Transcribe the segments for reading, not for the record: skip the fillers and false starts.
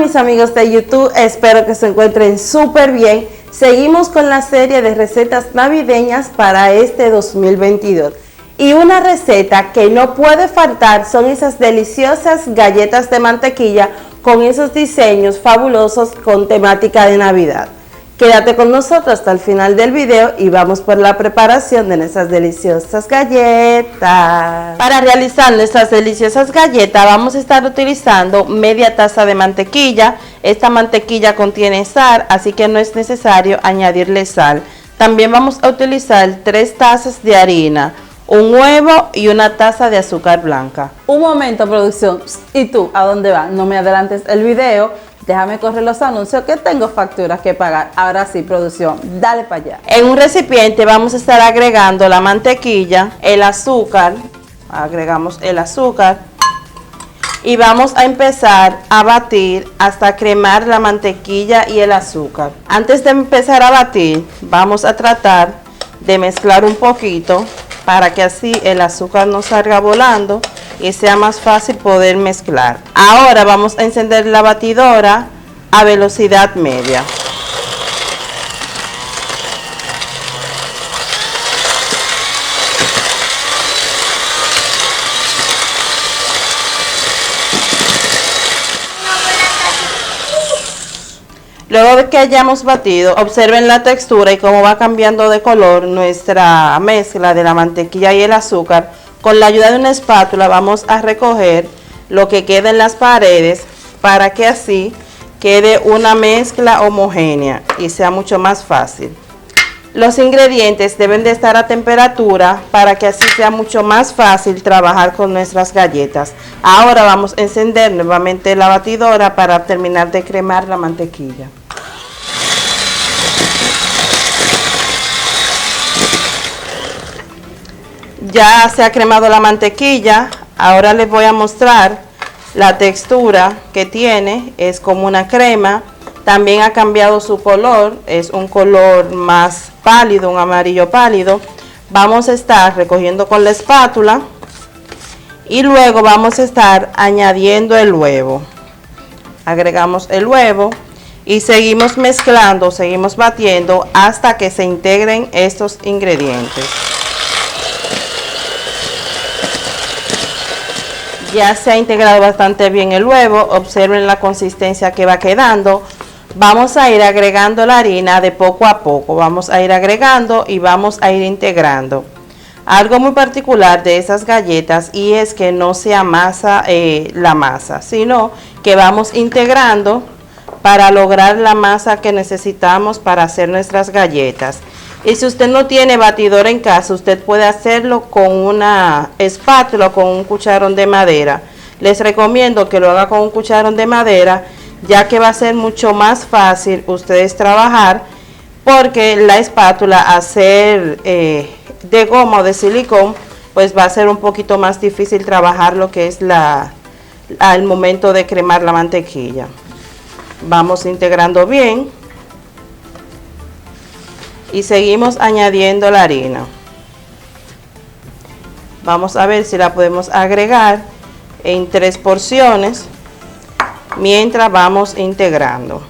mis amigos de YouTube, espero que se encuentren súper bien. Seguimos con la serie de recetas navideñas para este 2022. Y una receta que no puede faltar son esas deliciosas galletas de mantequilla con esos diseños fabulosos con temática de Navidad. Quédate con nosotros hasta el final del video y vamos por la preparación de nuestras deliciosas galletas. Para realizar nuestras deliciosas galletas vamos a estar utilizando media taza de mantequilla. Esta mantequilla contiene sal, así que no es necesario añadirle sal. También vamos a utilizar 3 tazas de harina, un huevo y una taza de azúcar blanca. Un momento, producción. ¿Y tú a dónde vas? No me adelantes el video. Déjame correr los anuncios que tengo facturas que pagar. Ahora sí, producción, dale para allá. En un recipiente vamos a estar agregando la mantequilla, el azúcar. Agregamos el azúcar. Y vamos a empezar a batir hasta cremar la mantequilla y el azúcar. Antes de empezar a batir, vamos a tratar de mezclar un poquito para que así el azúcar no salga volando y sea más fácil poder mezclar. Ahora vamos a encender la batidora a velocidad media. Luego de que hayamos batido, observen la textura y cómo va cambiando de color nuestra mezcla de la mantequilla y el azúcar. Con la ayuda de una espátula vamos a recoger lo que queda en las paredes para que así quede una mezcla homogénea y sea mucho más fácil. Los ingredientes deben de estar a temperatura para que así sea mucho más fácil trabajar con nuestras galletas. Ahora vamos a encender nuevamente la batidora para terminar de cremar la mantequilla. Ya se ha cremado la mantequilla. Ahora les voy a mostrar la textura que tiene. Es como una crema. También ha cambiado su color. Es un color más pálido, un amarillo pálido. Vamos a estar recogiendo con la espátula. Y luego vamos a estar añadiendo el huevo. Agregamos el huevo. Y seguimos mezclando, seguimos batiendo hasta que se integren estos ingredientes. Ya se ha integrado bastante bien el huevo. Observen la consistencia que va quedando. Vamos a ir agregando la harina de poco a poco. Vamos a ir agregando y vamos a ir integrando. Algo muy particular de esas galletas y es que no se amasa la masa, sino que vamos integrando para lograr la masa que necesitamos para hacer nuestras galletas. Y si usted no tiene batidor en casa, usted puede hacerlo con una espátula o con un cucharón de madera. Les recomiendo que lo haga con un cucharón de madera, ya que va a ser mucho más fácil ustedes trabajar, porque la espátula, al ser de goma o de silicón, pues va a ser un poquito más difícil trabajar lo que es al momento de cremar la mantequilla. Vamos integrando bien. Y seguimos añadiendo la harina. Vamos a ver si la podemos agregar en 3 porciones mientras vamos integrando.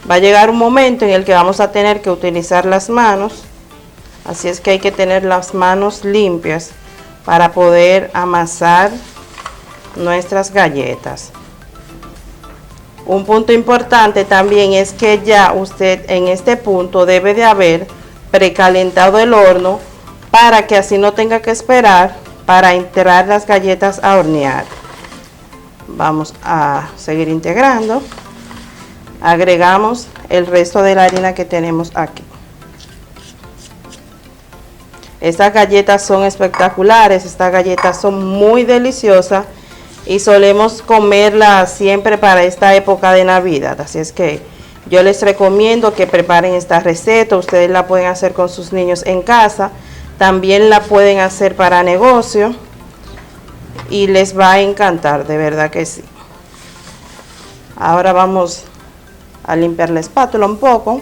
Va a llegar un momento en el que vamos a tener que utilizar las manos, así es que hay que tener las manos limpias para poder amasar nuestras galletas. Un punto importante también es que ya usted en este punto debe de haber precalentado el horno para que así no tenga que esperar para entrar las galletas a hornear. Vamos a seguir integrando. Agregamos el resto de la harina que tenemos aquí. Estas galletas son espectaculares, estas galletas son muy deliciosas. Y solemos comerla siempre para esta época de Navidad. Así es que yo les recomiendo que preparen esta receta. Ustedes la pueden hacer con sus niños en casa. También la pueden hacer para negocio. Y les va a encantar, de verdad que sí. Ahora vamos a limpiar la espátula un poco.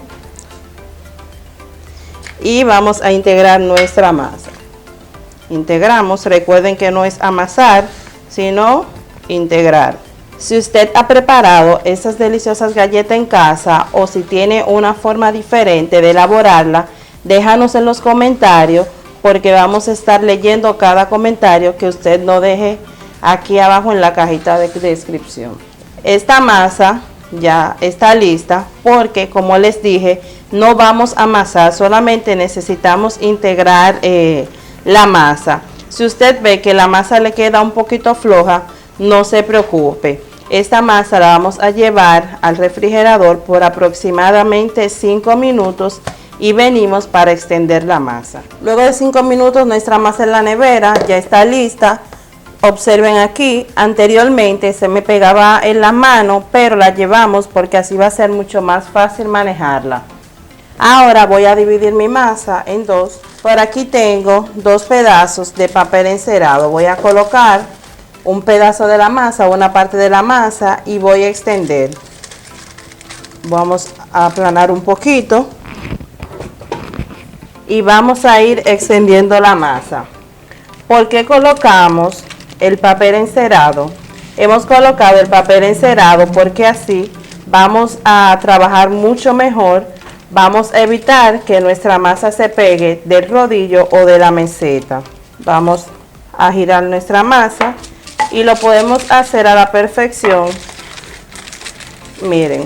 Y vamos a integrar nuestra masa. Integramos, recuerden que no es amasar, sino integrar. Si usted ha preparado esas deliciosas galletas en casa o si tiene una forma diferente de elaborarla, déjanos en los comentarios porque vamos a estar leyendo cada comentario que usted nos deje aquí abajo en la cajita de descripción. Esta masa ya está lista porque, como les dije, no vamos a amasar, solamente necesitamos integrar la masa. Si usted ve que la masa le queda un poquito floja, no se preocupe. Esta masa la vamos a llevar al refrigerador por aproximadamente 5 minutos y venimos para extender la masa. Luego de 5 minutos nuestra masa en la nevera ya está lista. Observen aquí, anteriormente se me pegaba en la mano, pero la llevamos porque así va a ser mucho más fácil manejarla. Ahora voy a dividir mi masa en dos. Por aquí tengo 2 pedazos de papel encerado. Voy a colocar un pedazo de la masa, una parte de la masa, y voy a extender. Vamos a aplanar un poquito y vamos a ir extendiendo la masa. ¿Por qué colocamos el papel encerado? Hemos colocado el papel encerado porque así vamos a trabajar mucho mejor. Vamos a evitar que nuestra masa se pegue del rodillo o de la meseta. Vamos a girar nuestra masa y lo podemos hacer a la perfección. Miren,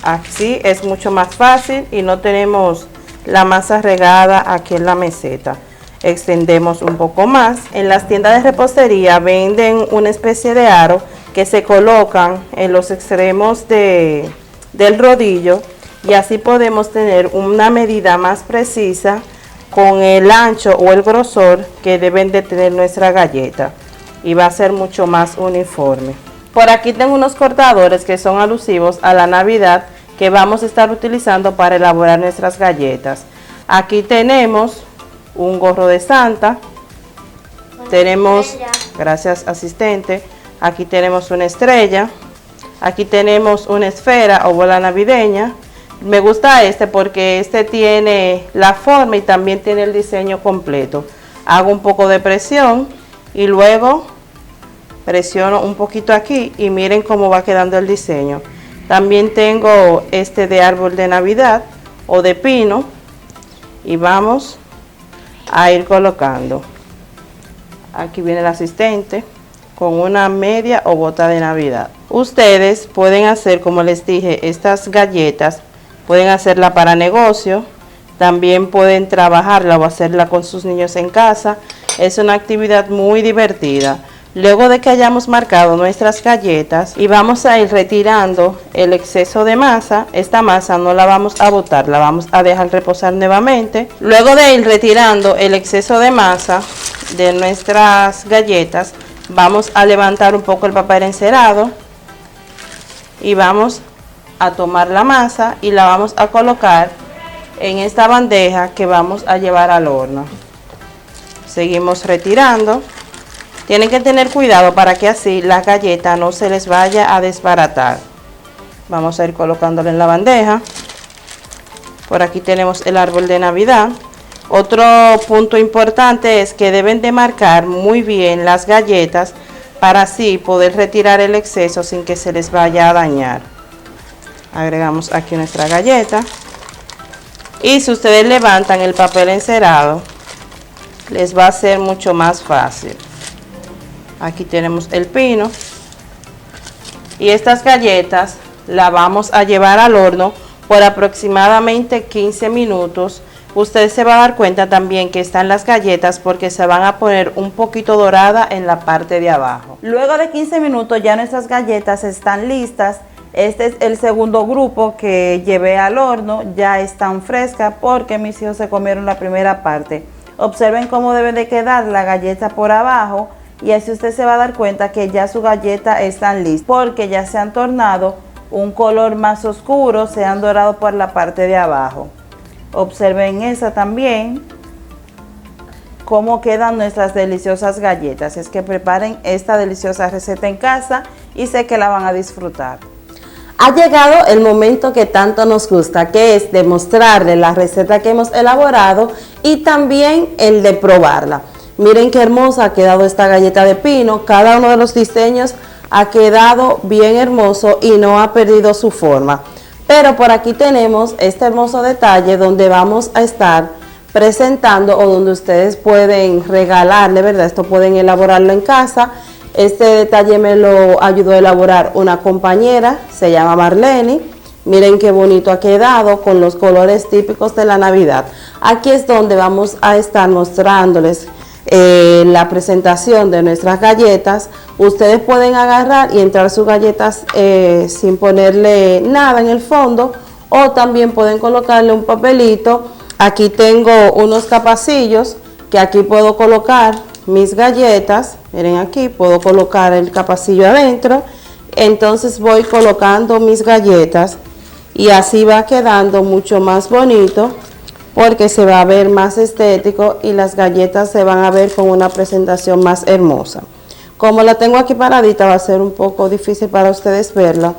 así es mucho más fácil y no tenemos la masa regada aquí en la meseta. Extendemos un poco más. En las tiendas de repostería venden una especie de aro que se colocan en los extremos del rodillo y así podemos tener una medida más precisa con el ancho o el grosor que deben de tener nuestra galleta y va a ser mucho más uniforme. Por aquí tengo unos cortadores que son alusivos a la Navidad que vamos a estar utilizando para elaborar nuestras galletas. Aquí tenemos un gorro de Santa, tenemos, gracias asistente, aquí tenemos una estrella, aquí tenemos una esfera o bola navideña. Me gusta este porque este tiene la forma y también tiene el diseño completo. Hago un poco de presión y luego presiono un poquito aquí y miren cómo va quedando el diseño. También tengo este de árbol de Navidad o de pino y vamos a ir colocando. Aquí viene el asistente con una media o bota de Navidad. Ustedes pueden hacer, como les dije, estas galletas, pueden hacerla para negocio, también pueden trabajarla o hacerla con sus niños en casa. Es una actividad muy divertida. Luego de que hayamos marcado nuestras galletas y vamos a ir retirando el exceso de masa, esta masa no la vamos a botar, la vamos a dejar reposar nuevamente. Luego de ir retirando el exceso de masa de nuestras galletas, vamos a levantar un poco el papel encerado y vamos a tomar la masa y la vamos a colocar en esta bandeja que vamos a llevar al horno. Seguimos retirando. Tienen que tener cuidado para que así la galleta no se les vaya a desbaratar. Vamos a ir colocándola en la bandeja. Por aquí tenemos el árbol de Navidad. Otro punto importante es que deben de marcar muy bien las galletas para así poder retirar el exceso sin que se les vaya a dañar. Agregamos aquí nuestra galleta. Y si ustedes levantan el papel encerado, les va a ser mucho más fácil. Aquí tenemos el pino y estas galletas las vamos a llevar al horno por aproximadamente 15 minutos. Usted se va a dar cuenta también que están las galletas porque se van a poner un poquito dorada en la parte de abajo. Luego de 15 minutos ya nuestras galletas están listas. Este es el segundo grupo que llevé al horno, ya están frescas porque mis hijos se comieron la primera parte. Observen cómo debe de quedar la galleta por abajo. Y así usted se va a dar cuenta que ya su galleta están listas porque ya se han tornado un color más oscuro, se han dorado por la parte de abajo. Observen esa también, cómo quedan nuestras deliciosas galletas. Es que preparen esta deliciosa receta en casa y sé que la van a disfrutar. Ha llegado el momento que tanto nos gusta, que es demostrarles la receta que hemos elaborado y también el de probarla. Miren qué hermosa ha quedado esta galleta de pino. Cada uno de los diseños ha quedado bien hermoso y no ha perdido su forma. Pero por aquí tenemos este hermoso detalle donde vamos a estar presentando, o donde ustedes pueden regalarle, ¿verdad? Esto pueden elaborarlo en casa. Este detalle me lo ayudó a elaborar una compañera, se llama Marlene. Miren qué bonito ha quedado con los colores típicos de la Navidad. Aquí es donde vamos a estar mostrándoles la presentación de nuestras galletas. Ustedes pueden agarrar y entrar sus galletas sin ponerle nada en el fondo, o también pueden colocarle un papelito. Aquí tengo unos capacillos que aquí puedo colocar mis galletas. Miren, aquí puedo colocar el capacillo adentro. Entonces voy colocando mis galletas y así va quedando mucho más bonito, porque se va a ver más estético y las galletas se van a ver con una presentación más hermosa. Como la tengo aquí paradita, va a ser un poco difícil para ustedes verla,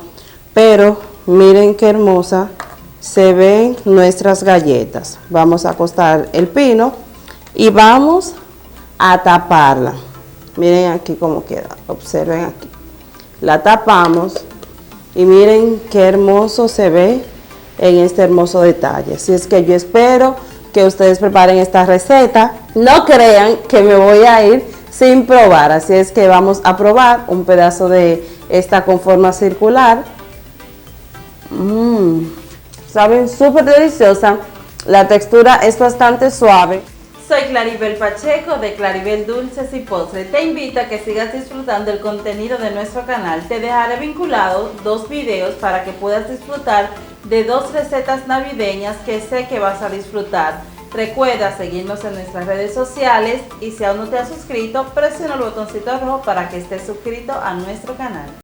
pero miren qué hermosa se ven nuestras galletas. Vamos a acostar el pino y vamos a taparla. Miren aquí cómo queda, observen aquí. La tapamos y miren qué hermoso se ve en este hermoso detalle. Así es que yo espero que ustedes preparen esta receta. No crean que me voy a ir sin probar, así es que vamos a probar un pedazo de esta con forma circular. Saben súper deliciosa, la textura es bastante suave. Soy Claribel Pacheco de Claribel Dulces y Postres. Te invito a que sigas disfrutando el contenido de nuestro canal. Te dejaré vinculado 2 videos para que puedas disfrutar de 2 recetas navideñas que sé que vas a disfrutar. Recuerda seguirnos en nuestras redes sociales y si aún no te has suscrito, presiona el botoncito rojo para que estés suscrito a nuestro canal.